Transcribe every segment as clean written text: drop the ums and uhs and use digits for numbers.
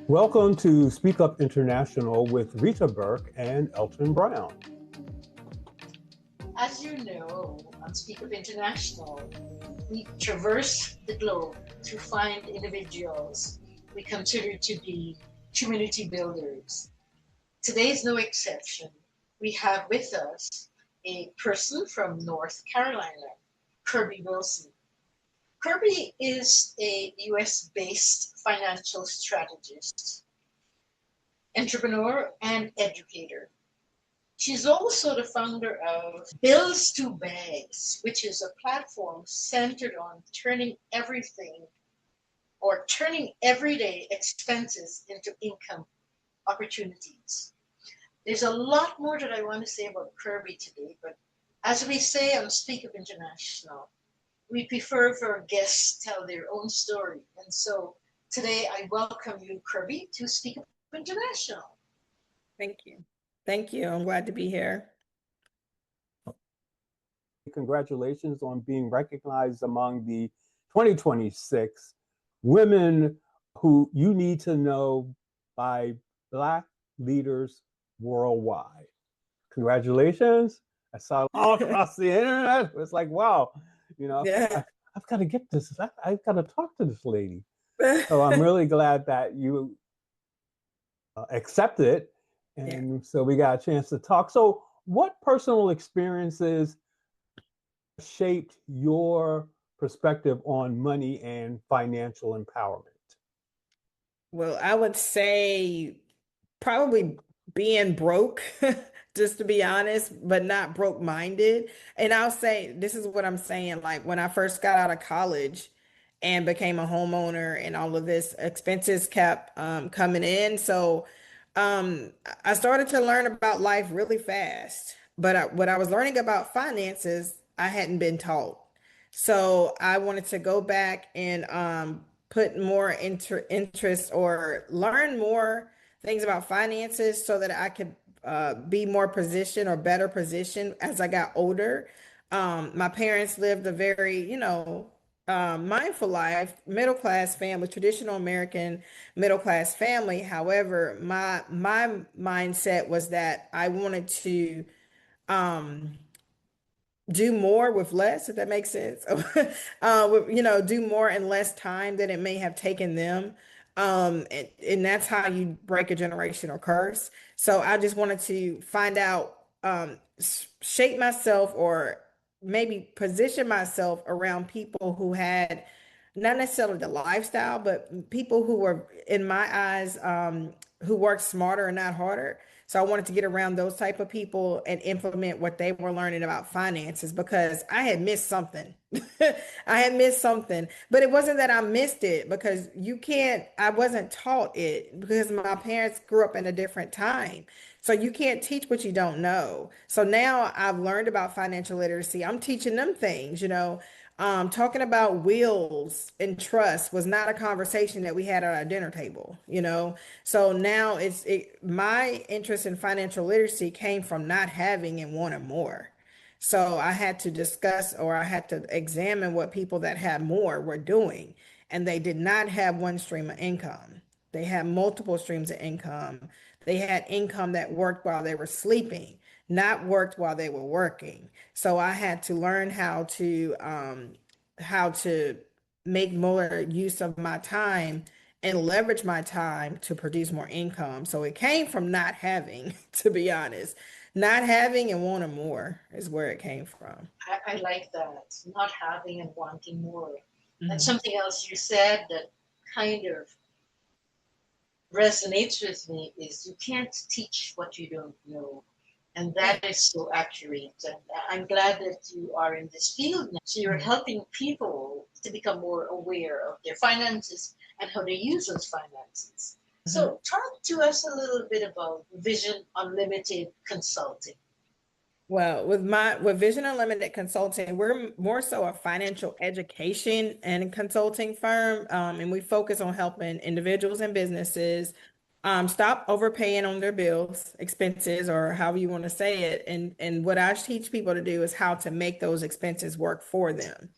Welcome to Speak Up International with Rita Burke and Elton Brown. As you know, on Speak Up International, we traverse the globe to find individuals we consider to be community builders. Today is no exception. We have with us a person from North Carolina, Kirby Wilson. Kirby is a US-based financial strategist, entrepreneur, and educator. She's also the founder of Bills to Bags, which is a platform centered on turning everyday expenses into income opportunities. There's a lot more that I want to say about Kirby today, but as we say on Speak Up International, we prefer for our guests to tell their own story. And so today I welcome you, Kirby, to Speak Up International. Thank you. Thank you. I'm glad to be here. Congratulations on being recognized among the 2026 Women Who You Need to Know by Black Leaders Worldwide. Congratulations. I saw it all across the internet. It was like, wow, Yeah. I've got to get this. I've got to talk to this lady. So I'm really glad that you accepted it. And so we got a chance to talk. So what personal experiences shaped your perspective on money and financial empowerment? Well, I would say probably being broke, just to be honest, but not broke-minded. And I'll say, this is what I'm saying, like when I first got out of college and became a homeowner and all of this, expenses kept coming in. So I started to learn about life really fast. But what I was learning about finances, I hadn't been taught. So I wanted to go back and put more interest or learn more things about finances so that I could be more positioned or better positioned as I got older. My parents lived a very, mindful life, middle class family, traditional American middle class family. However, my mindset was that I wanted to um, do more with less, if that makes sense. Do more in less time than it may have taken them. And that's how you break a generational curse. So I just wanted to find out, shape myself or maybe position myself around people who had not necessarily the lifestyle, but people who were, in my eyes, who worked smarter and not harder. So I wanted to get around those type of people and implement what they were learning about finances because I had missed something. I had missed something, but it wasn't that I missed it because I wasn't taught it because my parents grew up in a different time. So you can't teach what you don't know. So now I've learned about financial literacy. I'm teaching them things, talking about wills and trust was not a conversation that we had at our dinner table. So now my interest in financial literacy came from not having and wanting more. So I had to discuss or I had to examine what people that had more were doing. And they did not have one stream of income. They had multiple streams of income. They had income that worked while they were sleeping, not worked while they were working. So I had to learn how to make more use of my time and leverage my time to produce more income. So it came from not having, to be honest. Not having and wanting more is where it came from. I like that, not having and wanting more. And Mhm. something else you said that kind of resonates with me is you can't teach what you don't know. And that is so accurate. And I'm glad that you are in this field now. So you're helping people to become more aware of their finances and how they use those finances. So talk to us a little bit about Vision Unlimited Consulting. Well, with Vision Unlimited Consulting, we're more so a financial education and consulting firm, and we focus on helping individuals and businesses stop overpaying on their bills, expenses, or however you want to say it. And what I teach people to do is how to make those expenses work for them.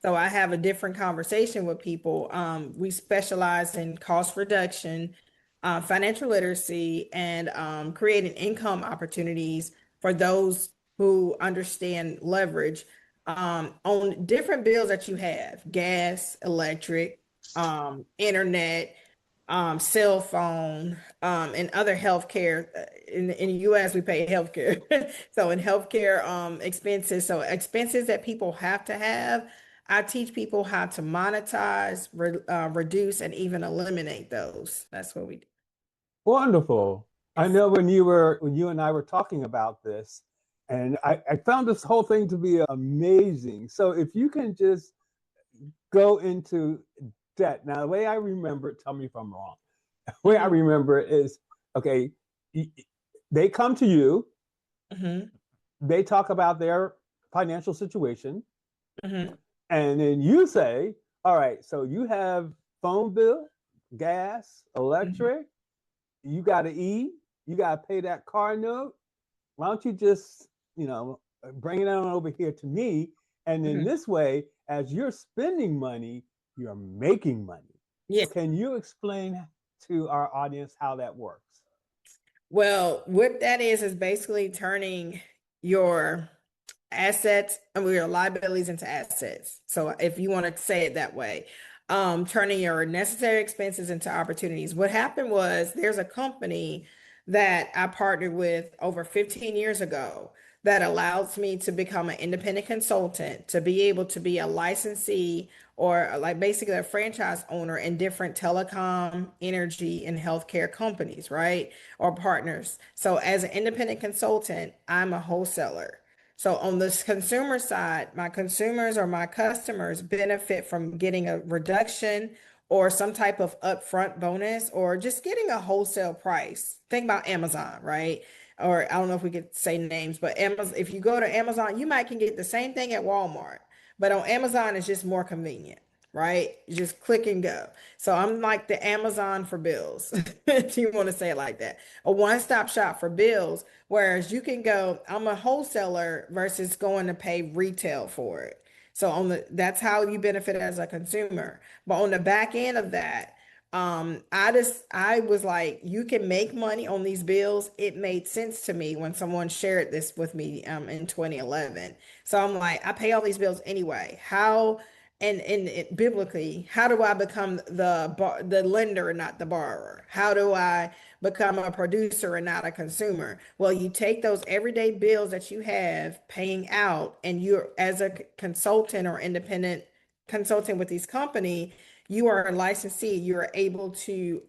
So I have a different conversation with people. We specialize in cost reduction, financial literacy, and creating income opportunities for those who understand leverage on different bills that you have: gas, electric, internet, cell phone, and other healthcare. In the US, we pay healthcare. So in healthcare expenses, so expenses that people have to have, I teach people how to monetize, reduce, and even eliminate those. That's what we do. Wonderful. I know when you and I were talking about this, and I found this whole thing to be amazing. So if you can just go into debt. Now, the way I remember it, tell me if I'm wrong. The way I remember it is, okay, they come to you, Mm-hmm. they talk about their financial situation, Mm-hmm. and then you say, all right, so you have phone bill, gas, electric, you got to eat, you got to pay that car note. Why don't you just, bring it on over here to me? And in Mm-hmm. this way, as you're spending money, you're making money. Yes. Can you explain to our audience how that works? Well, what that is basically turning your assets and your liabilities into assets. So if you want to say it that way, turning your necessary expenses into opportunities. What happened was there's a company that I partnered with over 15 years ago that allows me to become an independent consultant, to be able to be a licensee or like basically a franchise owner in different telecom, energy, and healthcare companies, right? Or partners. So as an independent consultant, I'm a wholesaler. So on this consumer side, my consumers or my customers benefit from getting a reduction or some type of upfront bonus or just getting a wholesale price. Think about Amazon, right? Or I don't know if we could say names, but Amazon, if you go to Amazon, you might can get the same thing at Walmart, but on Amazon it's just more convenient, right? You just click and go. So I'm like the Amazon for bills, if you want to say it like that. A one-stop shop for bills, whereas you can go, I'm a wholesaler versus going to pay retail for it. So that's how you benefit as a consumer. But on the back end of that, I was like, you can make money on these bills. It made sense to me when someone shared this with me in 2011. So I'm like, I pay all these bills anyway. How and it, biblically, how do I become the lender and not the borrower? How do I become a producer and not a consumer? Well, you take those everyday bills that you have paying out, and you're as a consultant or independent consultant with these company, you are a licensee. You're able to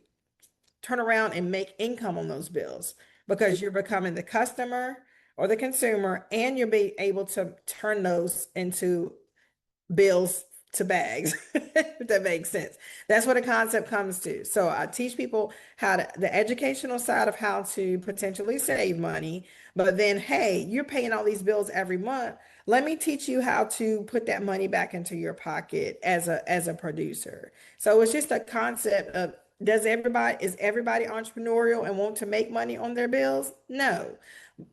turn around and make income on those bills because you're becoming the customer or the consumer, and you'll be able to turn those into bills to bags, if that makes sense. That's what a concept comes to. So I teach people how to, the educational side of how to potentially save money, but then, hey, you're paying all these bills every month. Let me teach you how to put that money back into your pocket as a producer. So it's just a concept of is everybody entrepreneurial and want to make money on their bills? No.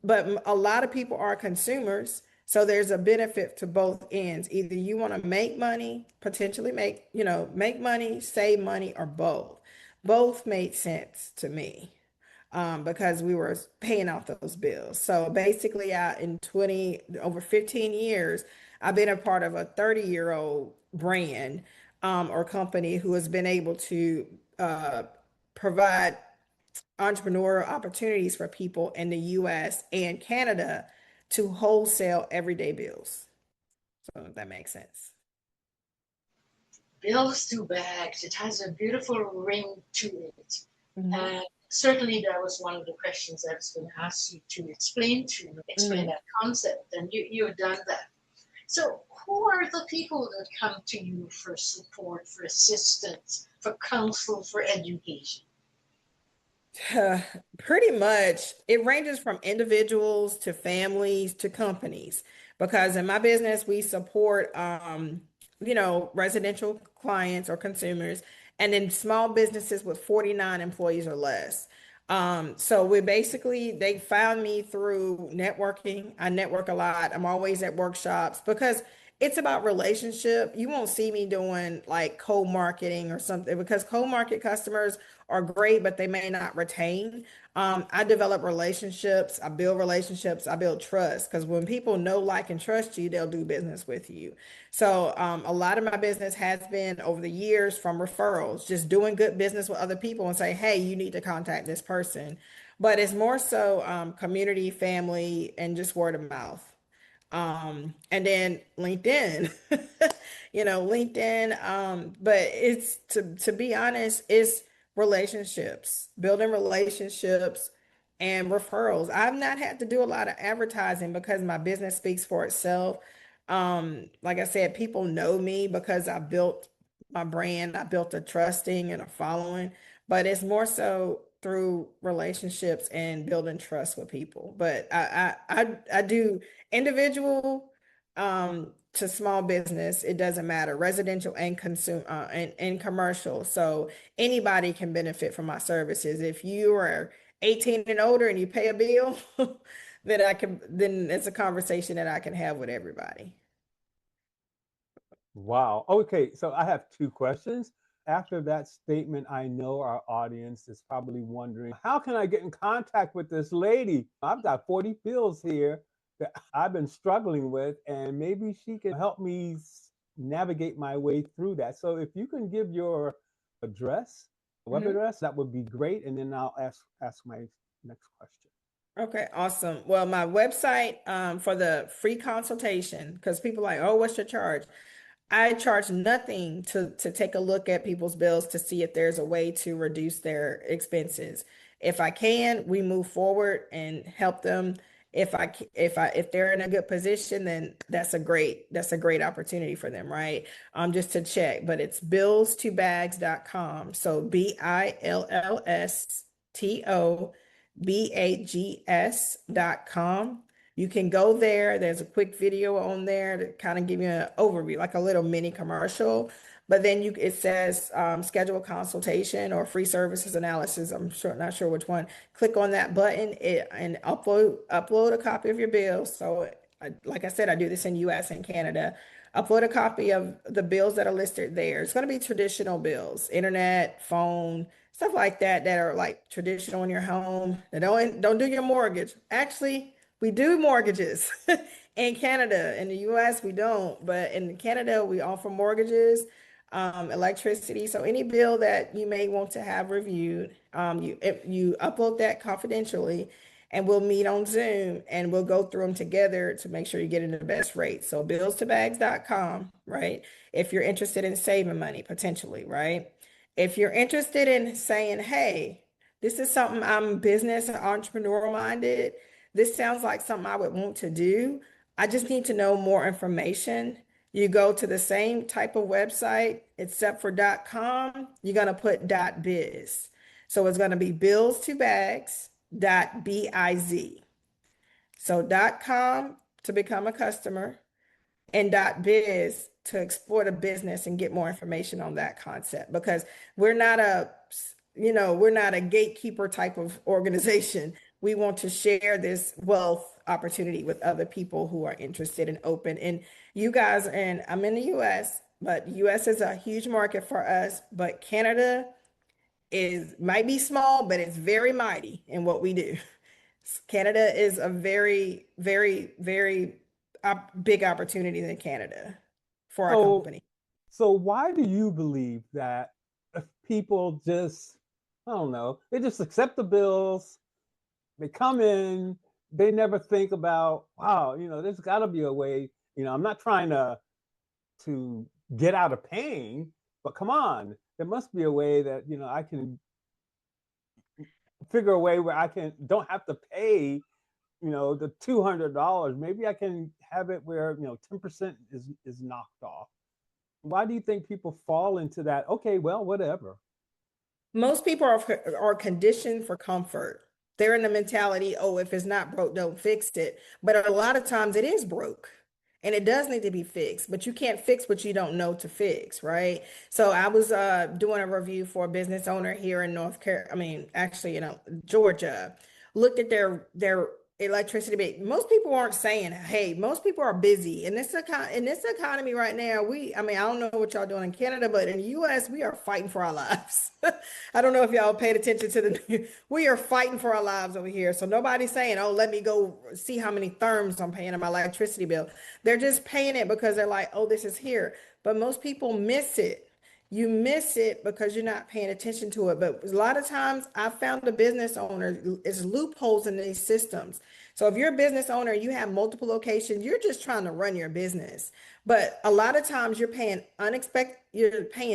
But a lot of people are consumers. So there's a benefit to both ends. Either you want to make money, potentially make money, save money, or both. Both made sense to me because we were paying off those bills. So basically, in over 15 years, I've been a part of a 30-year-old brand or company who has been able to provide entrepreneurial opportunities for people in the US and Canada to wholesale everyday bills. So if that makes sense. Bills to bags. It has a beautiful ring to it. Mm-hmm. And certainly that was one of the questions I was going to ask you to explain that concept. And you've done that. So who are the people that come to you for support, for assistance, for counsel, for education? Pretty much, it ranges from individuals to families to companies. Because in my business, we support, residential clients or consumers, and then small businesses with 49 employees or less. So they found me through networking. I network a lot. I'm always at workshops because it's about relationship. You won't see me doing like co-marketing or something because co-market customers are great, but they may not retain. I develop relationships, I build relationships, I build trust because when people know, like, and trust you, they'll do business with you. So a lot of my business has been over the years from referrals, just doing good business with other people and say, hey, you need to contact this person. But it's more so community, family, and just word of mouth. And then LinkedIn, LinkedIn. But it's to be honest, it's relationships, building relationships and referrals. I've not had to do a lot of advertising because my business speaks for itself. Like I said, people know me because I built my brand, I built a trusting and a following, but it's more so through relationships and building trust with people. But I do individual to small business, it doesn't matter, residential and consumer and commercial. So anybody can benefit from my services. If you are 18 and older and you pay a bill, then it's a conversation that I can have with everybody. Wow. Okay, so I have two questions. After that statement, I know our audience is probably wondering, how can I get in contact with this lady? I've got 40 bills here that I've been struggling with, and maybe she can help me navigate my way through that. So if you can give your address, web Mhm. address, that would be great. And then I'll ask my next question. Okay, awesome. Well, my website for the free consultation, because people are like, oh, what's your charge? I charge nothing to take a look at people's bills to see if there's a way to reduce their expenses. If I can, we move forward and help them. If they're in a good position, then that's a great opportunity for them, right? Just to check, but it's bills2bags.com. So BILLSTOBAGS.com. You can go there. There's a quick video on there to kind of give you an overview, like a little mini commercial. But then it says schedule a consultation or free services analysis. Not sure which one. Click on that button and upload a copy of your bill. So, like I said, I do this in U.S. and Canada. Upload a copy of the bills that are listed there. It's going to be traditional bills, internet, phone, stuff like that are like traditional in your home. Don't do your mortgage. Actually, we do mortgages in Canada. In the US, we don't, but in Canada, we offer mortgages, electricity. So any bill that you may want to have reviewed, you upload that confidentially, and we'll meet on Zoom and we'll go through them together to make sure you're getting the best rate. So bills2bags.com, right? If you're interested in saving money potentially, right? If you're interested in saying, hey, this is something, I'm business and entrepreneurial minded, this sounds like something I would want to do, I just need to know more information. You go to the same type of website, except for .com, you're going to put .biz. So it's going to be bills2bags.biz. So .com to become a customer, and .biz to explore the business and get more information on that concept, because we're not a gatekeeper type of organization. We want to share this wealth opportunity with other people who are interested and open. And you guys, and I'm in the US, but US is a huge market for us, but Canada might be small, but it's very mighty in what we do. Canada is a very, very, very big opportunity in Canada for our So, company. so why do you believe that if people just, I don't know, they just accept the bills, they come in, they never think about, wow, there's got to be a way. I'm not trying to get out of paying, but come on, there must be a way that I can figure a way where I can don't have to pay the $200. Maybe I can have it where 10% is knocked off. Why do you think people fall into that? Okay, well, whatever. Most people are conditioned for comfort. They're in the mentality, oh, if it's not broke, don't fix it. But a lot of times it is broke and it does need to be fixed, but you can't fix what you don't know to fix, right? So I was doing a review for a business owner here in Georgia. Looked at their electricity bill. Most people aren't saying, hey, most people are busy in in this economy right now. I mean, I don't know what y'all doing in Canada, but in the US, we are fighting for our lives. I don't know if y'all paid attention to we are fighting for our lives over here. So nobody's saying, oh, let me go see how many therms I'm paying on my electricity bill. They're just paying it because they're like, oh, this is here. But most people miss it. You miss it because you're not paying attention to it. But a lot of times I found a business owner is loopholes in these systems. So if you're a business owner, you have multiple locations, you're just trying to run your business. But a lot of times you're paying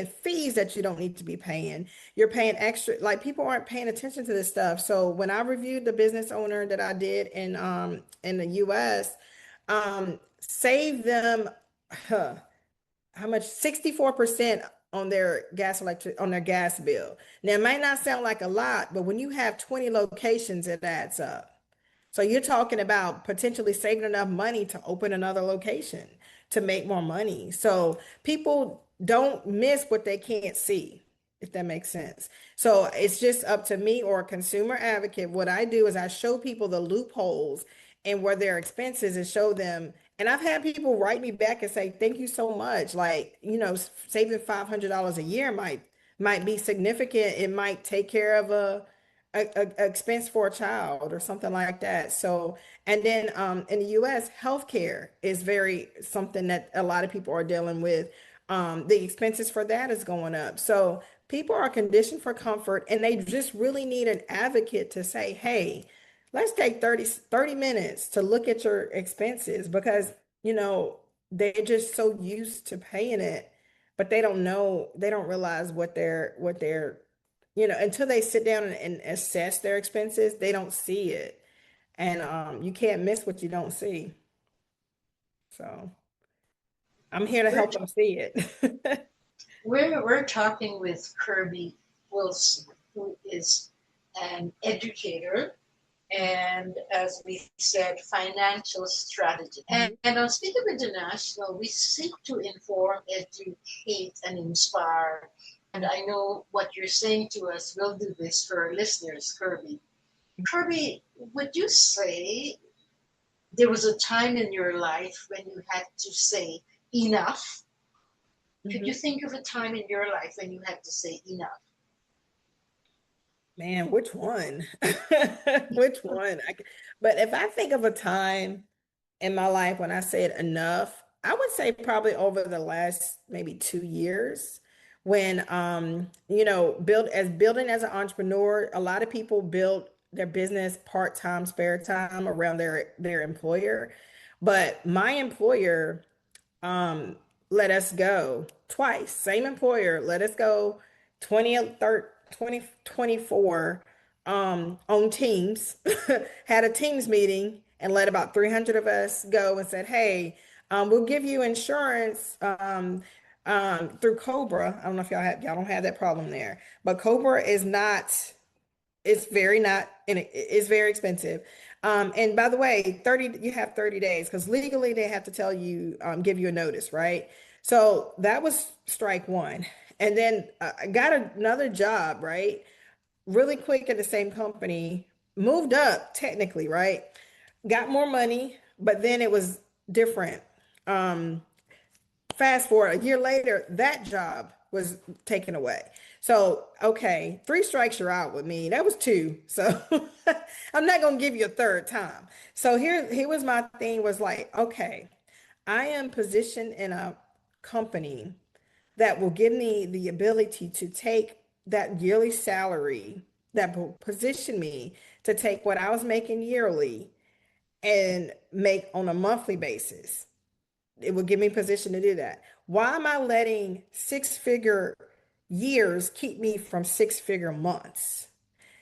fees that you don't need to be paying. You're paying extra, like people aren't paying attention to this stuff. So when I reviewed the business owner that I did in the US, save them how much 64% on their gas bill. Now it might not sound like a lot, but when you have 20 locations, it adds up. So you're talking about potentially saving enough money to open another location to make more money. So people don't miss what they can't see, if that makes sense. So it's just up to me or a consumer advocate. What I do is I show people the loopholes and where their expenses and show them. And I've had people write me back and say, thank you so much. Like, saving $500 a year might be significant. It might take care of a expense for a child or something like that. So, and then in the US, healthcare is very something that a lot of people are dealing with. The expenses for that is going up. So people are conditioned for comfort and they just really need an advocate to say, hey, let's take 30 minutes to look at your expenses because, they're just so used to paying it, but they don't realize what they're until they sit down and assess their expenses, they don't see it. And you can't miss what you don't see. So I'm here to We're, help them see it. we're talking with Kirby Wilson, who is an educator and, as we said, financial strategist. And on Speak Up International, we seek to inform, educate, and inspire. And I know what you're saying to us will do this for our listeners, Kirby. Kirby, would you say there was a time in your life when you had to say enough? Could you Mhm. think of a time in your life when you had to say enough? Man, which one? Which one? But if I think of a time in my life when I said enough, I would say probably over the last maybe 2 years when building as an entrepreneur, a lot of people build their business part-time, spare time around their employer. But my employer um let us go twice. Same employer let us go 2024 on Teams. Had a Teams meeting and let about 300 of us go and said, hey, we'll give you insurance through Cobra. I don't know if y'all don't have that problem there, but Cobra is not, it's very not, and it's very expensive. And by the way, you have 30 days because legally they have to tell you, give you a notice, right? So that was strike one. And then I got another job, right? Really quick at the same company, moved up technically, right? Got more money, but then it was different. Um, Fast forward a year later, that job was taken away. So, okay, three strikes you're out with me. That was two. So I'm not gonna give you a third time. So here was my thing was like, okay, I am positioned in a company that will give me the ability to take that yearly salary that will position me to take what I was making yearly and make on a monthly basis. It will give me position to do that. Why am I letting six-figure years keep me from six-figure months?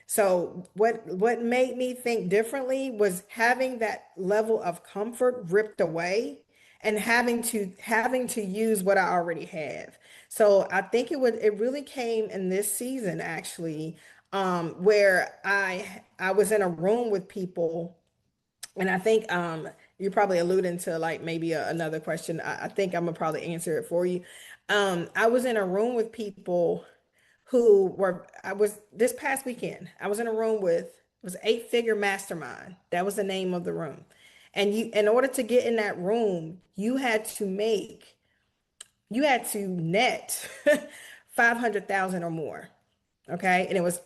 So what made me think differently was having that level of comfort ripped away and having to use what I already have. So I think it really came in this season actually, where I was in a room with people, and I think you're probably alluding to like maybe another question. I think I'm gonna probably answer it for you. I was in a room with people who were I was this past weekend. I was in a room with It was eight-figure mastermind. That was the name of the room. And you, in order to get in that room, you had to net 500,000 or more. Okay. And it was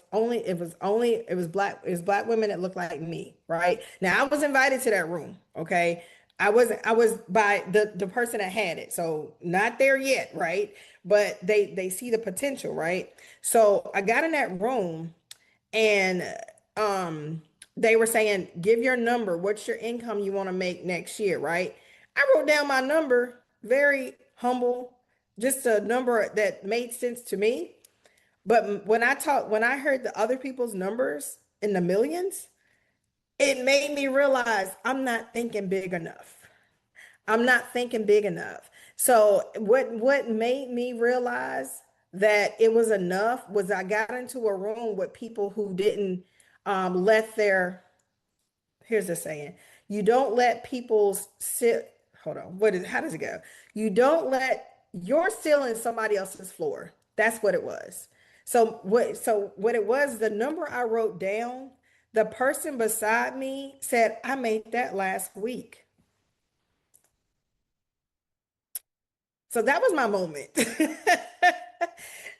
black women that looked like me. Right. Now I was invited to that room. Okay. I was by the person that had it. So not there yet. Right. But they see the potential. Right. So I got in that room and um they were saying, give your number. What's your income you want to make next year? Right. I wrote down my number, very humble, just a number that made sense to me. But when I heard the other people's numbers in the millions, it made me realize I'm not thinking big enough. I'm not thinking big enough. So what made me realize that it was enough was I got into a room with people who didn't let their, here's the saying, you don't let people sit, hold on, how does it go? You don't let your ceiling somebody else's floor. That's what it was. So what it was, the number I wrote down, the person beside me said, I made that last week. So that was my moment.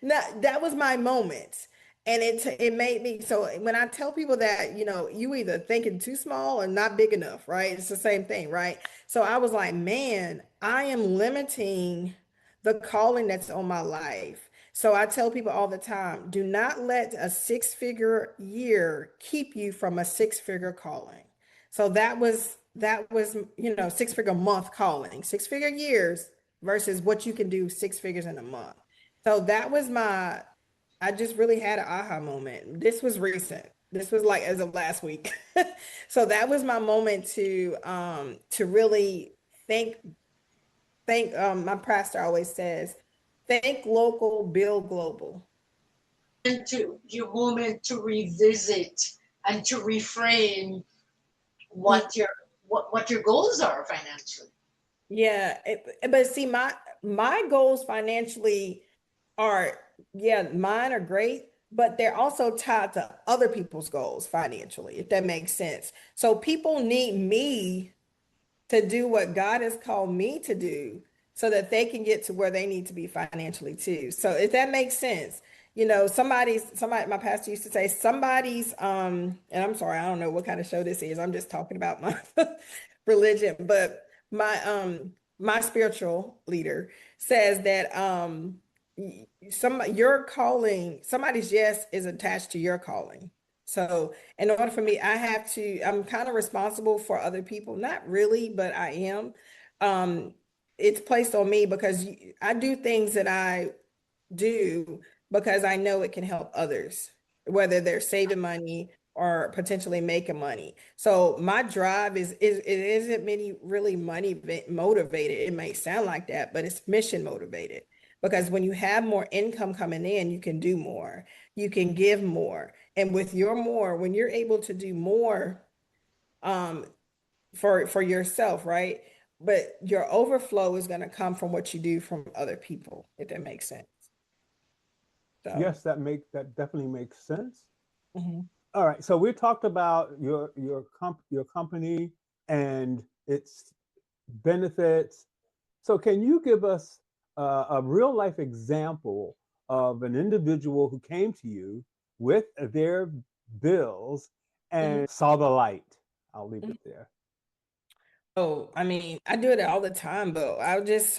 No, that was my moment. And it made me, so when I tell people that, you either thinking too small or not big enough, right? It's the same thing, right? So I was like, man, I am limiting the calling that's on my life. So I tell people all the time, do not let a six-figure year keep you from a six-figure calling. So that was, six-figure month calling, six-figure years versus what you can do six figures in a month. So I just really had an aha moment. This was recent. This was like as of last week. So that was my moment to really think, my pastor always says, think local, build global. And to your moment to revisit and to reframe what your goals are financially. Yeah, but see, my goals financially are, yeah, mine are great, but they're also tied to other people's goals financially, if that makes sense. So people need me to do what God has called me to do so that they can get to where they need to be financially too. So if that makes sense, somebody, my pastor used to say, and I'm sorry, I don't know what kind of show this is. I'm just talking about my religion, but my spiritual leader says that your calling, somebody's yes is attached to your calling. So in order for me, I'm kind of responsible for other people. Not really, but I am. Um, it's placed on me because I do things that I do because I know it can help others, whether they're saving money or potentially making money. So my drive it isn't many really money motivated. It may sound like that, but it's mission motivated. Because when you have more income coming in, you can do more, you can give more. And with your more, when you're able to do more um for yourself, right? But your overflow is going to come from what you do from other people, if that makes sense. So, Yes, that definitely makes sense. mhm. All right, so we talked about your company and its benefits. So can you give us a real life example of an individual who came to you with their bills Mhm. and saw the light? I'll leave Mhm. it there. Oh, I mean, I do it all the time, but I'll just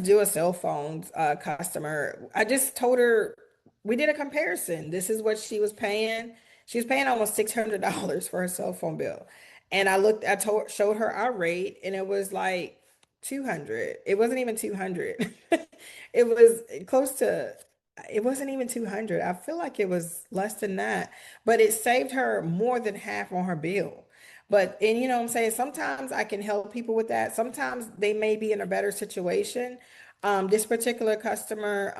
do a cell phone customer. I just told her, we did a comparison. This is what she was paying. She was paying almost $600 for her cell phone bill. And showed her our rate, and it was like 200. It wasn't even 200. It was close to, it wasn't even 200. I feel like it was less than that, but it saved her more than half on her bill. And you know what I'm saying? Sometimes I can help people with that. Sometimes they may be in a better situation. This particular customer,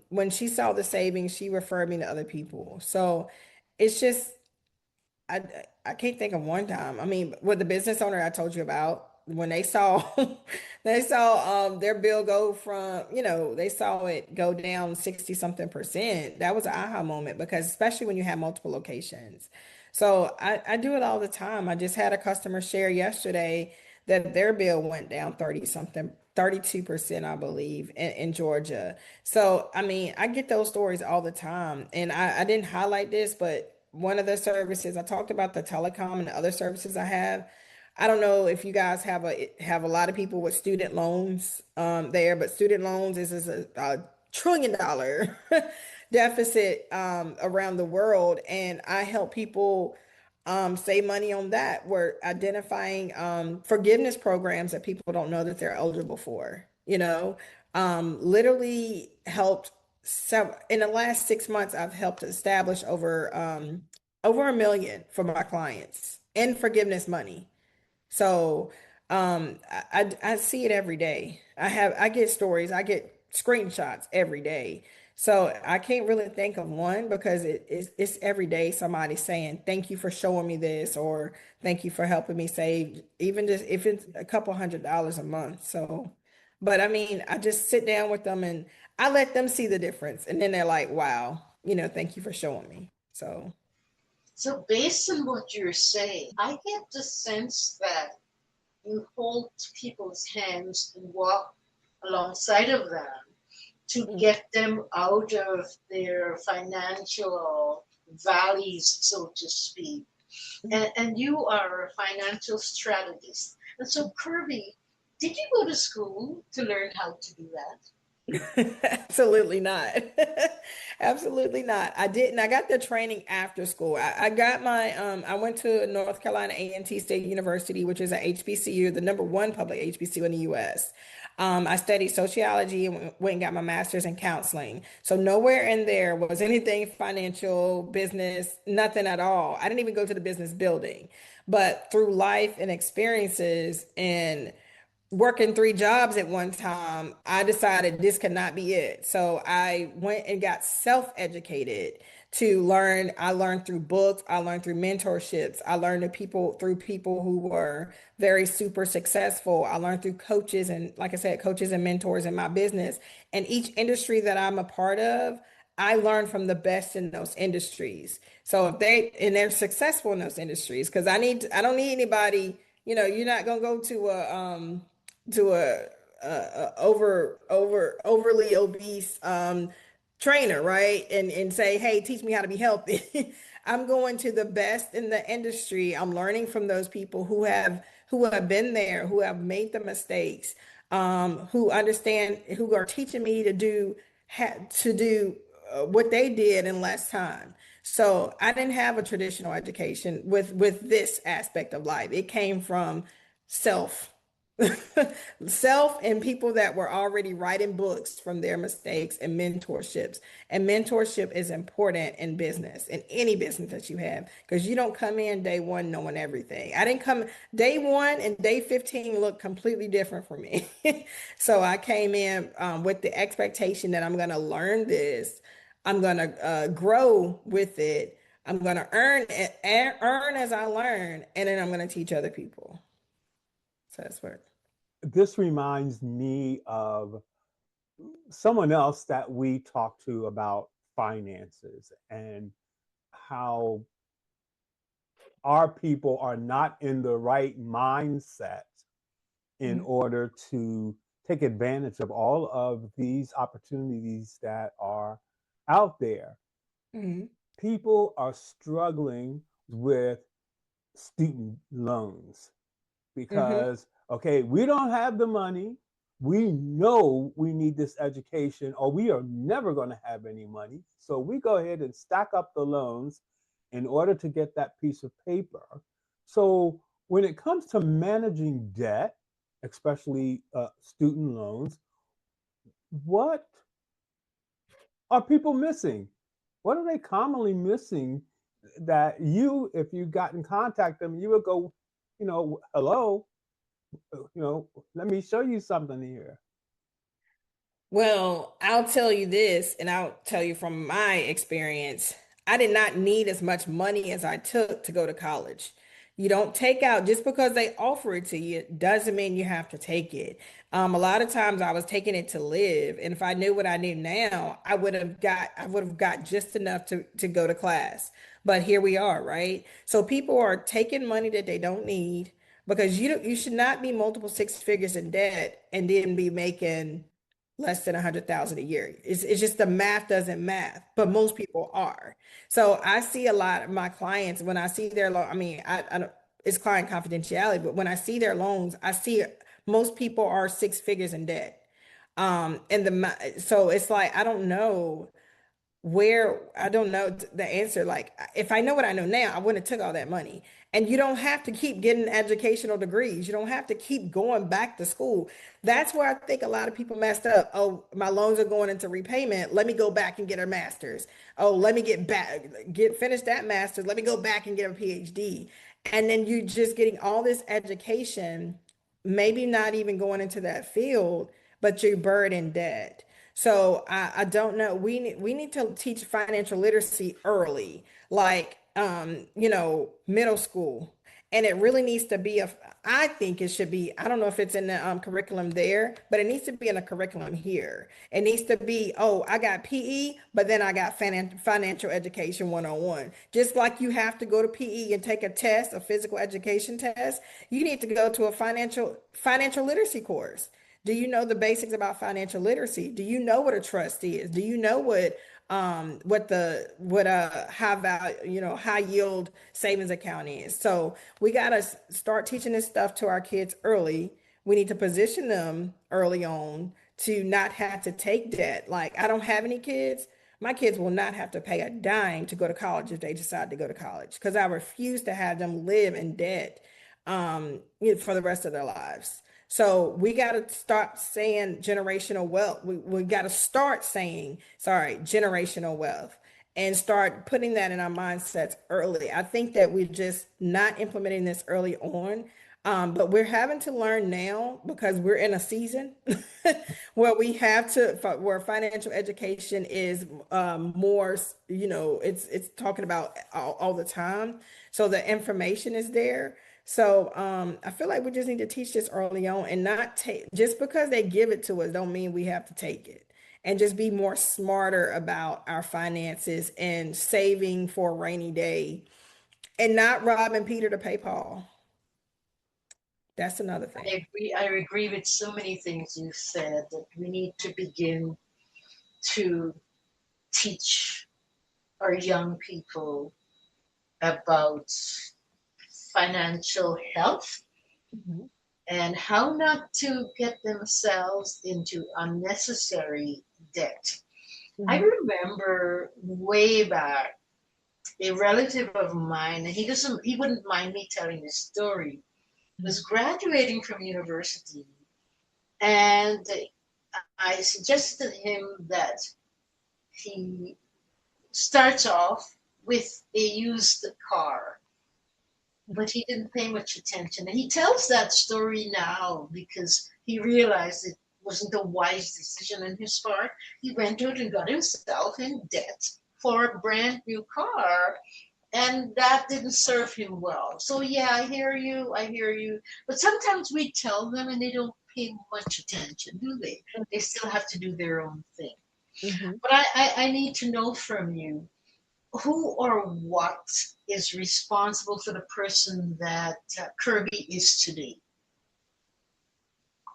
when she saw the savings, she referred me to other people. So it's just, I, I can't think of one time. I mean, with the business owner I told you about, when they saw they saw their bill go from, they saw it go down 60 something percent. That was an aha moment, because especially when you have multiple locations. So I do it all the time. I just had a customer share yesterday that their bill went down 30 something, 32%, I believe, in Georgia. So, I mean, I get those stories all the time. And I didn't highlight this, but one of the services, I talked about the telecom and the other services I have. I don't know if you guys have a lot of people with student loans there, but student loans is a $1 trillion deficit around the world, and I help people save money on that. We're identifying forgiveness programs that people don't know that they're eligible for. Literally helped. In the last 6 months, I've helped establish over 1 million for my clients in forgiveness money. So I see it every day. I get stories, I get screenshots every day. So I can't really think of one, because it's every day somebody saying, thank you for showing me this, or thank you for helping me save, even just if it's a couple $100 a month. So, but I mean, I just sit down with them and I let them see the difference. And then they're like, wow, thank you for showing me. So, So, based on what you're saying, I get the sense that you hold people's hands and walk alongside of them to mm, get them out of their financial valleys, so to speak. And you are a financial strategist. And so, Kirby, did you go to school to learn how to do that? absolutely not. Absolutely not. I didn't. I got the training after school. I got I went to North Carolina A&T State University, which is a HBCU, the number one public HBCU in the US. I studied sociology and went and got my master's in counseling. So nowhere in there was anything financial, business, nothing at all. I didn't even go to the business building. But through life and experiences and working three jobs at one time, I decided this could not be it. So I went and got self-educated to learn. I learned through books, I learned through mentorships, I learned through people who were very super successful. I learned through coaches and, like I said, coaches and mentors in my business. And each industry that I'm a part of, I learned from the best in those industries. So if they're successful in those industries, because I don't need anybody, you're not gonna go to a overly obese trainer, right? And say, hey, teach me how to be healthy. I'm going to the best in the industry. I'm learning from those people who have been there, who have made the mistakes, who understand, who are teaching me to do what they did in less time. So I didn't have a traditional education with this aspect of life. It came from self self and people that were already writing books from their mistakes, and mentorships. And mentorship is important in business, in any business that you have, because you don't come in day one knowing everything. I didn't come day one, and day 15 looked completely different for me. So I came in with the expectation that I'm going to learn this, I'm going to grow with it, I'm going to earn as I learn, and then I'm going to teach other people. So that's where. This reminds me of someone else that we talked to about finances and how our people are not in the right mindset in Mhm. order to take advantage of all of these opportunities that are out there. Mhm. People are struggling with student loans Mhm. because, okay, we don't have the money. We know we need this education, or we are never going to have any money. So we go ahead and stack up the loans in order to get that piece of paper. So when it comes to managing debt, especially student loans, what are people missing? What are they commonly missing that you, if you got in contact them, you would go, hello, let me show you something here. Well, I'll tell you this, and I'll tell you from my experience, I did not need as much money as I took to go to college. You don't take out just because they offer it to you doesn't mean you have to take it. A lot of times I was taking it to live, and if I knew what I knew now, I would have got just enough to go to class. But here we are, right? So people are taking money that they don't need because you should not be multiple six figures in debt and then be making less than 100,000 a year. It's just the math doesn't math, but most people are. So I see a lot of my clients when I see their loan. I mean, I don't, it's client confidentiality, but when I see their loans, I see most people are six figures in debt. And so it's like I don't know where I don't know the answer. Like if I know what I know now, I wouldn't have took all that money. And you don't have to keep getting educational degrees. You don't have to keep going back to school. That's where I think a lot of people messed up. Oh, my loans are going into repayment. Let me go back and get a master's. Oh, let me finish that master's. Let me go back and get a PhD. And then you just getting all this education, maybe not even going into that field, but you're buried in debt. So I don't know. We need to teach financial literacy early, like middle school. And it really needs to be I think it should be, I don't know if it's in the curriculum there, but it needs to be in a curriculum here. It needs to be, oh, I got PE, but then I got financial education 101. Just like you have to go to PE and take a test, a physical education test, you need to go to a financial literacy course. Do you know the basics about financial literacy? Do you know what a trust is? Do you know what high value, high yield savings account is? So we got to start teaching this stuff to our kids early. We need to position them early on to not have to take debt. Like I don't have any kids. My kids will not have to pay a dime to go to college if they decide to go to college because I refuse to have them live in debt for the rest of their lives. So we got to start saying generational wealth. We got to start saying, sorry, generational wealth and start putting that in our mindsets early. I think that we're just not implementing this early on. But we're having to learn now because we're in a season where where financial education is more, it's talking about all the time. So the information is there. So I feel like we just need to teach this early on and not take just because they give it to us don't mean we have to take it. And just be more smarter about our finances and saving for a rainy day and not robbing Peter to pay Paul. That's another thing. I agree with so many things you said that we need to begin to teach our young people about financial health Mhm. and how not to get themselves into unnecessary debt. I Mhm. remember way back a relative of mine, and he wouldn't mind me telling this story, was graduating from university, and I suggested him that he starts off with a used car, but he didn't pay much attention. And he tells that story now because he realized it wasn't a wise decision on his part. He went out and got himself in debt for a brand new car, and that didn't serve him well. So yeah, I hear you. But sometimes we tell them and they don't pay much attention, do they? They still have to do their own thing. Mhm. But I need to know from you who or what is responsible for the person that Kirby is today.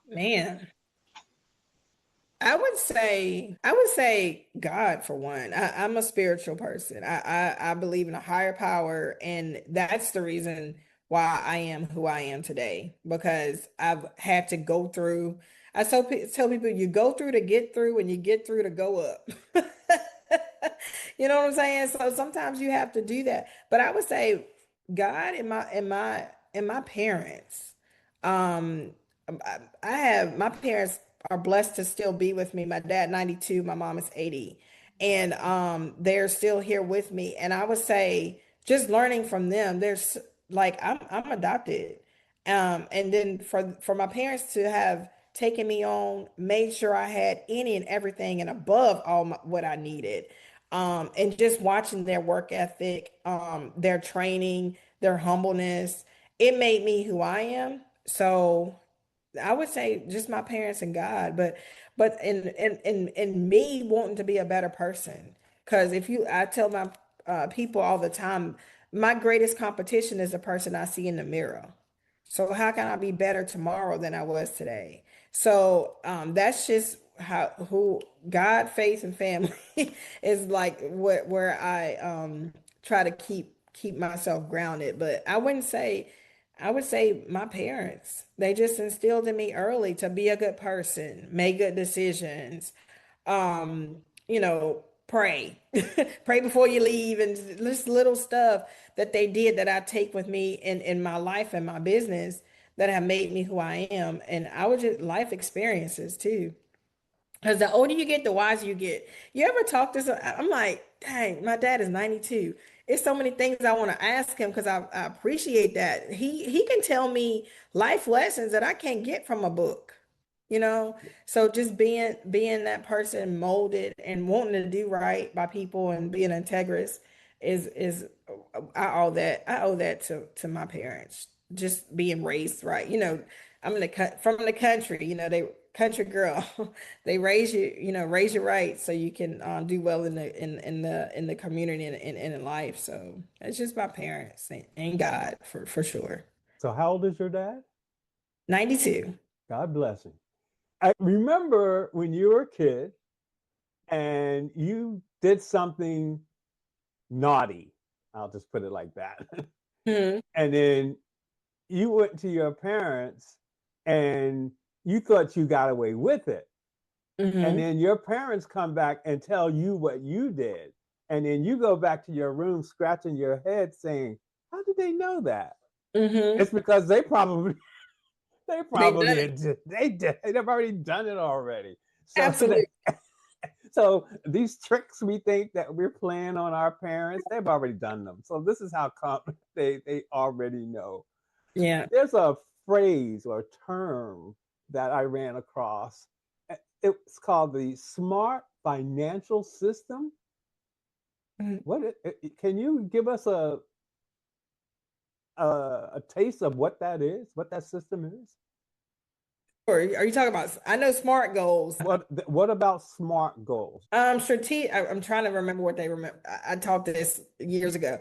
Man, I would say God for one. I'm a spiritual person. I believe in a higher power, and that's the reason why I am who I am today because I've had to go through. I tell people you go through to get through, and you get through to go up. You know what I'm saying? So sometimes you have to do that. But I would say God and my parents. Um, I have my parents are blessed to still be with me. My dad 92, my mom is 80. And they're still here with me. And I would say just learning from them, there's like I'm adopted. And then for my parents to have taken me on, made sure I had any and everything and above what I needed. And just watching their work ethic, their training, their humbleness, it made me who I am. So I would say just my parents and God, but in me wanting to be a better person. Because if you, I tell my people all the time, my greatest competition is the person I see in the mirror. So how can I be better tomorrow than I was today? So that's just how who God, faith, and family is like what where I try to keep myself grounded. But I would say my parents. They just instilled in me early to be a good person, make good decisions, pray. Pray before you leave and just little stuff that they did that I take with me in my life and my business that have made me who I am. And I would just life experiences too. Because the older you get, the wiser you get. You ever talk to some, I'm like, dang, my dad is 92. It's so many things I want to ask him because I appreciate that. He can tell me life lessons that I can't get from a book, you know? So just being that person molded and wanting to do right by people and being integrous is I owe that to my parents. Just being raised right. I'm in from the country, they country girl. They raise you right so you can do well in the community and in life. So it's just my parents and God for sure. So how old is your dad? 92. God bless him. I remember when you were a kid and you did something naughty. I'll just put it like that. Hmm. And then you went to your parents and you thought you got away with it. And Hmm. then your parents come back and tell you what you did. And then you go back to your room scratching your head saying, how did they know that? Hmm. It's because they They've done probably it. they've already done it already. So Absolutely. so these tricks we think that we're playing on our parents, they've already done them. So this is how they already know. Yeah. There's a phrase or term that I ran across. It's called the smart financial system. Mhm. Can you give us a taste of what that is, what that system is? Or are you talking about, I know SMART goals. What about smart goals? Strategic. I'm trying to remember what they remember. I taught this years ago.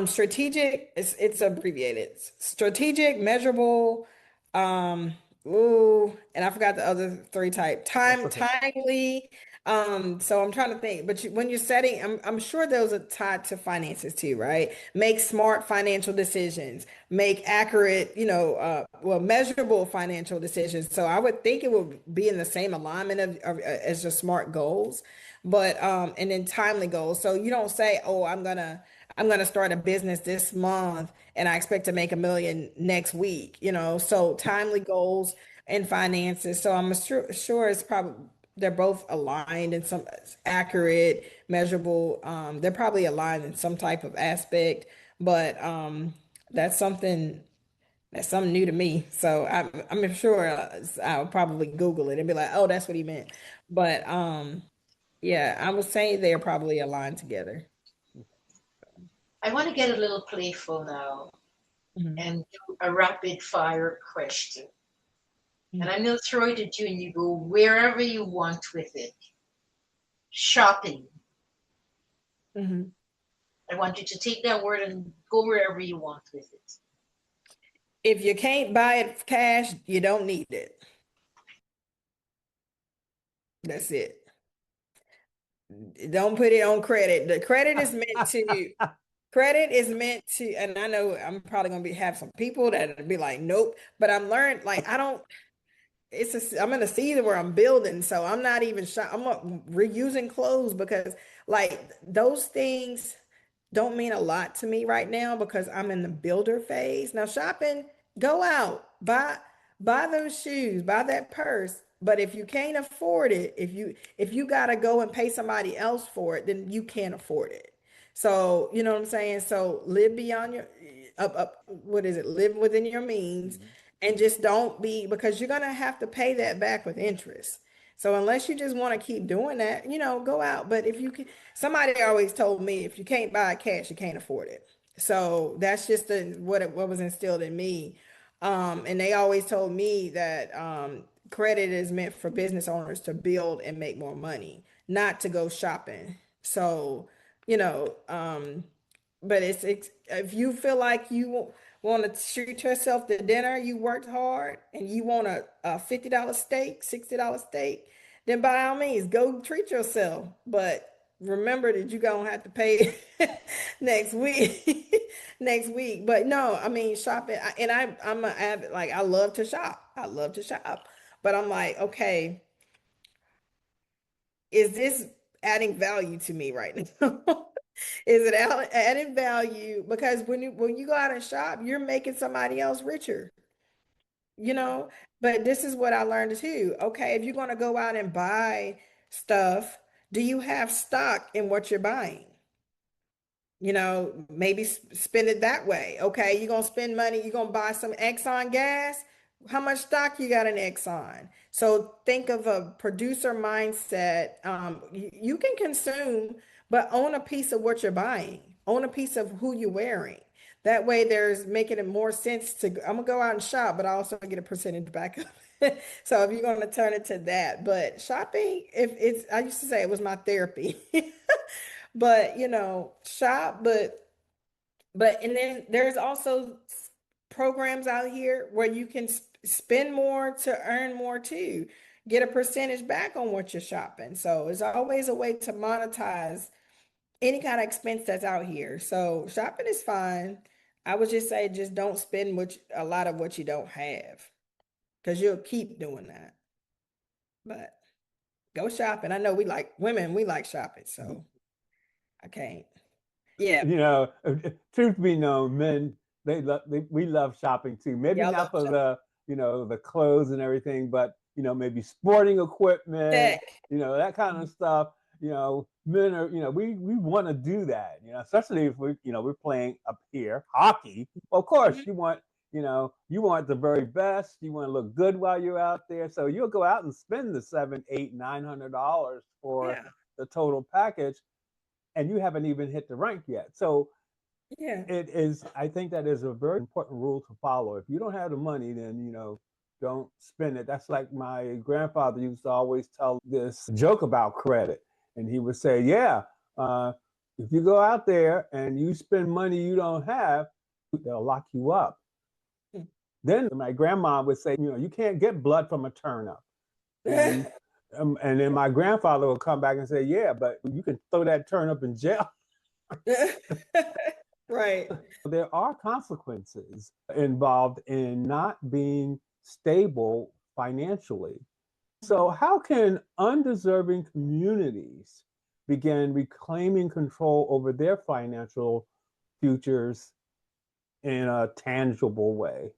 Strategic. It's abbreviated. Strategic, measurable. Um, and I forgot the other three type. That's Time, okay. timely. So I'm trying to think. But when you're setting, I'm sure those are tied to finances too, right? Make smart financial decisions. Make accurate, measurable financial decisions. So I would think it would be in the same alignment as your SMART goals, but and then timely goals. So you don't say, "Oh, I'm gonna start a business this month and I expect to make 1 million next week." So timely goals and finances. So I'm sure it's probably they're both aligned in some accurate, measurable. They're probably aligned in some type of aspect, but that's something new to me. So I'm sure I'll probably Google it and be like, oh, that's what he meant. But yeah, I would say they're probably aligned together. I want to get a little playful now Mhm. and do a rapid fire question. And Mhm. I'm going to throw it at you and you go wherever you want with it. Shopping. Mhm. I want you to take that word and go wherever you want with it. If you can't buy it cash, you don't need it. That's it. Don't put it on credit. The credit is meant to, and I know I'm probably gonna have some people that be like, nope. But I'm learned like I don't. I'm in a season where I'm building, so I'm not even I'm not reusing clothes because like those things don't mean a lot to me right now because I'm in the builder phase. Now shopping, go out, buy those shoes, buy that purse. But if you can't afford it, if you gotta go and pay somebody else for it, then you can't afford it. So you know what I'm saying? So live beyond your up what is it? Live within your means Mhm. and just don't be because you're gonna have to pay that back with interest. So unless you just want to keep doing that, go out. But if you can, somebody always told me if you can't buy cash, you can't afford it. So that's just what was instilled in me. And they always told me that credit is meant for business owners to build and make more money, not to go shopping. So, you know, but it's if you feel like you want to treat yourself to dinner, you worked hard, and you want a $50 steak, $60 steak, then by all means go treat yourself. But remember that you're gonna have to pay next week. Next week. But no, I mean shopping, I'm an avid, like I love to shop. I love to shop. But I'm like, okay, is this adding value to me right now? Is it adding value? Because when you go out and shop, you're making somebody else richer, you know? But this is what I learned too. Okay, if you're gonna go out and buy stuff, do you have stock in what you're buying? Maybe spend it that way. Okay, you're gonna spend money, you're gonna buy some Exxon gas. How much stock you got in Exxon? So think of a producer mindset. You can consume, but own a piece of what you're buying, own a piece of who you're wearing. That way, there's making it more sense to. I'm gonna go out and shop, but I also get a percentage back up. So if you're gonna turn it to that, but shopping, if it's, I used to say it was my therapy. But shop, but and then there's also programs out here where you can spend more to earn more too, get a percentage back on what you're shopping. So it's always a way to monetize any kind of expense that's out here. So shopping is fine. I would just say just don't spend a lot of what you don't have, because you'll keep doing that. But go shopping. I know we like women, we like shopping, so I can't. Yeah. Truth be known, men, we love shopping too. Maybe Y'all not love for shopping. the clothes and everything, but maybe sporting equipment, Tech. that kind of stuff. Men are, we want to do that, especially if we're playing up here hockey. Well, of course, Mhm. you want the very best. You want to look good while you're out there, so you'll go out and spend the $700, $800, $900 for Yeah. the total package, and you haven't even hit the rank yet. So Yeah. I think that is a very important rule to follow. If you don't have the money, then, don't spend it. That's like my grandfather used to always tell this joke about credit. And he would say, yeah, if you go out there and you spend money you don't have, they'll lock you up. Mm. Then my grandma would say, you can't get blood from a turnip. And and then my grandfather would come back and say, yeah, but you can throw that turnip in jail. Right. There are consequences involved in not being stable financially. So, how can undeserving communities begin reclaiming control over their financial futures in a tangible way?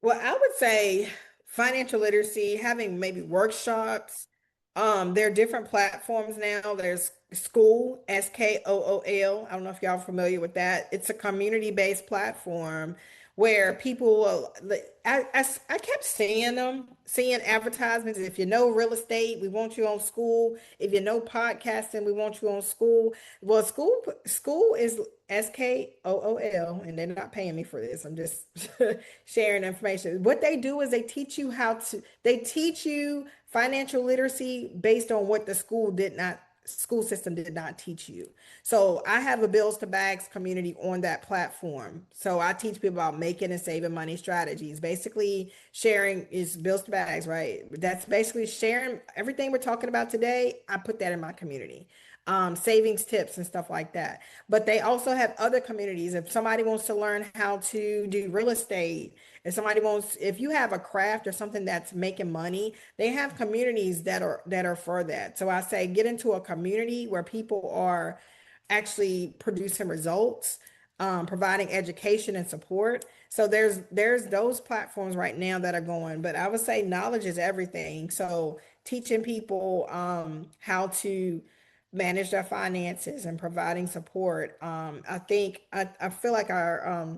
Well, I would say financial literacy, having maybe workshops. There are different platforms now. There's School, SKOOL. I don't know if y'all are familiar with that. It's a community-based platform where people will, I kept seeing advertisements. If you know real estate, we want you on School. If you know podcasting, we want you on School. Well, school is SKOOL, and they're not paying me for this. I'm just sharing information. What they do is they teach you financial literacy based on what the school system did not teach you. So I have a bills to bags community on that platform. So I teach people about making and saving money strategies. Basically, sharing is bills to bags, right? That's basically sharing everything we're talking about today. I put that in my community. Savings tips and stuff like that. But they also have other communities. If somebody wants to learn how to do real estate, if you have a craft or something that's making money, they have communities that are for that. So I say get into a community where people are actually producing results, providing education and support. So there's those platforms right now that are going, but I would say knowledge is everything. So teaching people how to manage their finances and providing support. I feel like our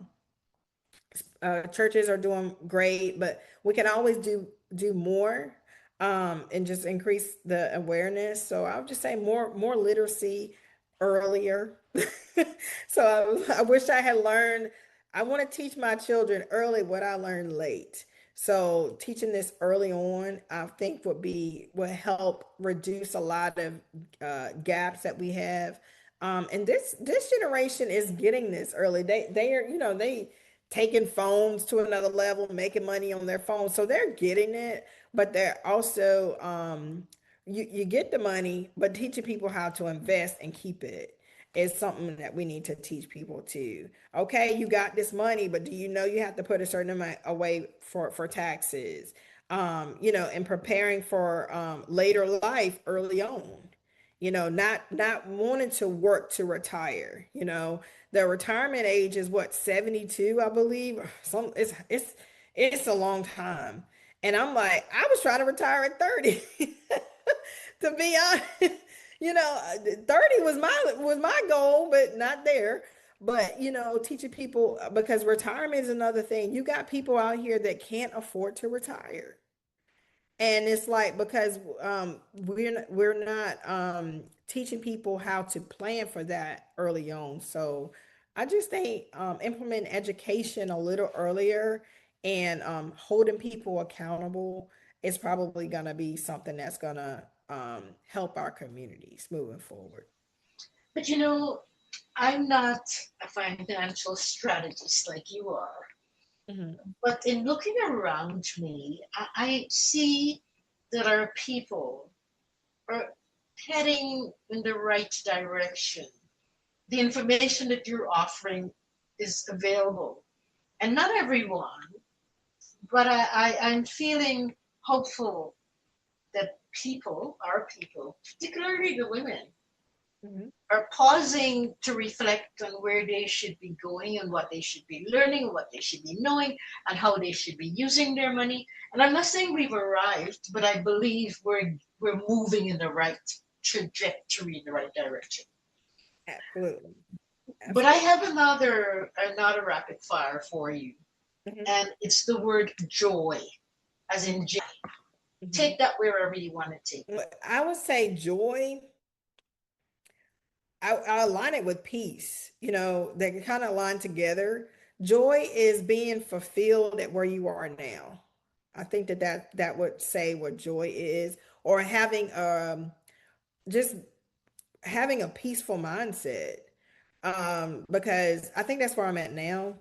churches are doing great, but we can always do more, and just increase the awareness. So I would just say more literacy, earlier. So I wish I had learned. I want to teach my children early what I learned late. So teaching this early on, I think would help reduce a lot of gaps that we have. And this generation is getting this early. They are, they taking phones to another level, making money on their phones. So they're getting it, but they're also you get the money, but teaching people how to invest and keep it is something that we need to teach people too. Okay, you got this money, but do you know you have to put a certain amount away for taxes? And preparing for later life early on. Not wanting to work to retire. The retirement age is what, 72, I believe. It's a long time. And I'm like, I was trying to retire at 30. To be honest, 30 was my goal, but not there. But teaching people, because retirement is another thing. You got people out here that can't afford to retire. And it's like, because we're not teaching people how to plan for that early on. So I just think implement education a little earlier, and holding people accountable is probably going to be something that's going to help our communities moving forward. But I'm not a financial strategist like you are. Mhm. But in looking around me, I see that our people are heading in the right direction. The information that you're offering is available. And not everyone, but I'm feeling hopeful that our people, particularly the women, Mhm. are pausing to reflect on where they should be going and what they should be learning, what they should be knowing, and how they should be using their money. And I'm not saying we've arrived, but I believe we're moving in the right trajectory, in the right direction. Absolutely. But I Absolutely. have another rapid fire for you, Mhm. and it's the word joy, as in J. Mhm. Take that wherever you want to take it. I would say joy. I align it with peace. They kind of align together. Joy is being fulfilled at where you are now. I think that would say what joy is, or having just having a peaceful mindset. Because I think that's where I'm at now.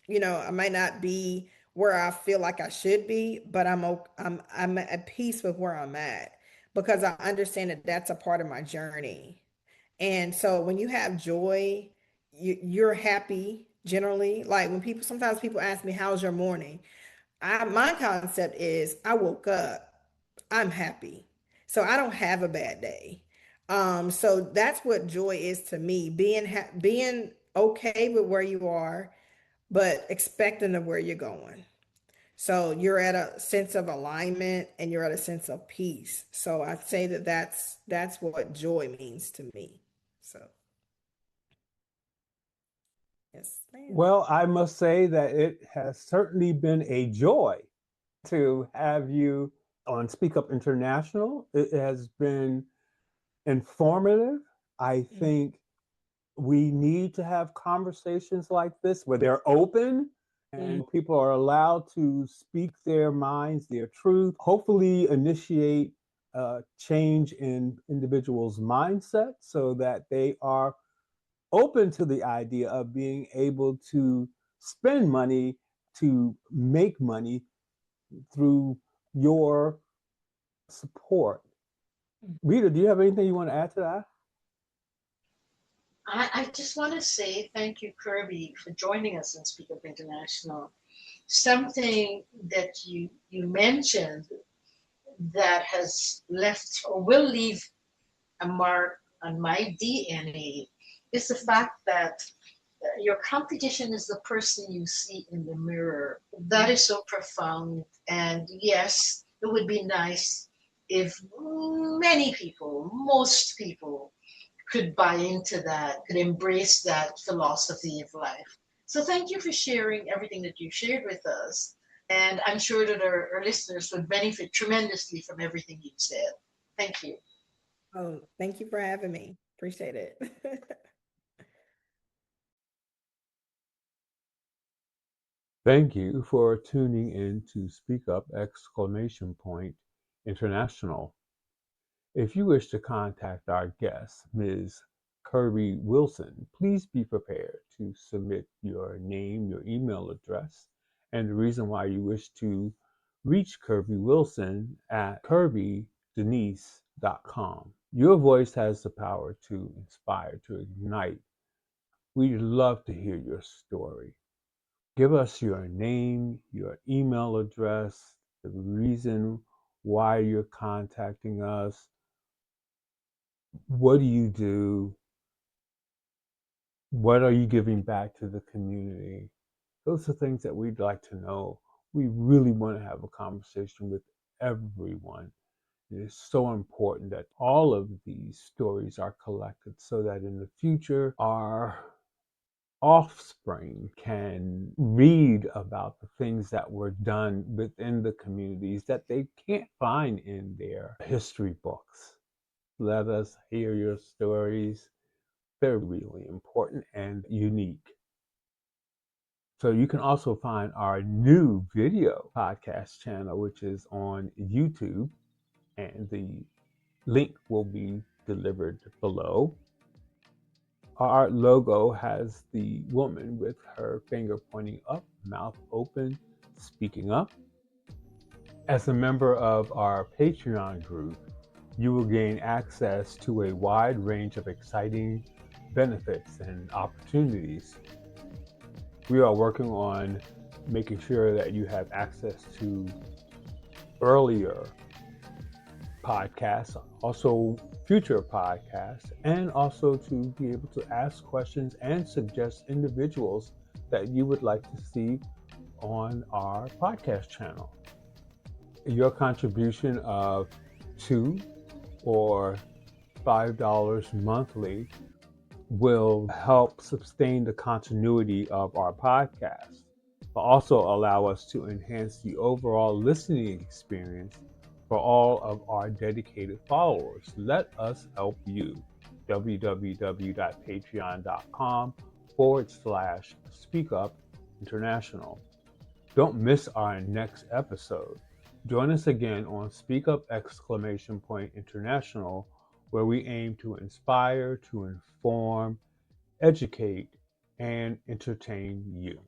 I might not be where I feel like I should be, but I'm at peace with where I'm at, because I understand that that's a part of my journey. And so when you have joy, you're happy generally. Like when sometimes people ask me, "How's your morning?" My concept is I woke up, I'm happy. So I don't have a bad day. So that's what joy is to me, being okay with where you are, but expecting of where you're going. So you're at a sense of alignment and you're at a sense of peace. So I'd say that's what joy means to me. So yes, ma'am. Well, I must say that it has certainly been a joy to have you on Speak Up International. It has been informative. I Mm. think we need to have conversations like this where they're open Mm. and people are allowed to speak their minds, their truth, hopefully initiate change in individuals' mindset so that they are open to the idea of being able to spend money to make money through your support. Rita, do you have anything you want to add to that? I just want to say thank you, Kirby, for joining us on Speak Up International. Something that you mentioned that has left or will leave a mark on my DNA is the fact that your competition is the person you see in the mirror. That is so profound. And yes, it would be nice if many people, most people, could buy into that, could embrace that philosophy of life. So thank you for sharing everything that you shared with us. And I'm sure that our listeners would benefit tremendously from everything you've said. Thank you. Oh, thank you for having me. Appreciate it. Thank you for tuning in to Speak Up International. If you wish to contact our guest, Ms. Kirby Wilson, please be prepared to submit your name, your email address, and the reason why you wish to reach Kirby Wilson at kirbydenise.com. Your voice has the power to inspire, to ignite. We'd love to hear your story. Give us your name, your email address, the reason why you're contacting us. What do you do? What are you giving back to the community? Those are things that we'd like to know. We really want to have a conversation with everyone. It is so important that all of these stories are collected so that in the future, our offspring can read about the things that were done within the communities that they can't find in their history books. Let us hear your stories. They're really important and unique. So you can also find our new video podcast channel, which is on YouTube, and the link will be delivered below. Our logo has the woman with her finger pointing up, mouth open, speaking up. As a member of our Patreon group, you will gain access to a wide range of exciting benefits and opportunities. We are working on making sure that you have access to earlier podcasts, also future podcasts, and also to be able to ask questions and suggest individuals that you would like to see on our podcast channel. Your contribution of $2 or $5 monthly will help sustain the continuity of our podcast, but also allow us to enhance the overall listening experience for all of our dedicated followers. Let us help you. www.patreon.com/speakup international. Don't miss our next episode. Join us again on Speak Up International, where we aim to inspire, to inform, educate, and entertain you.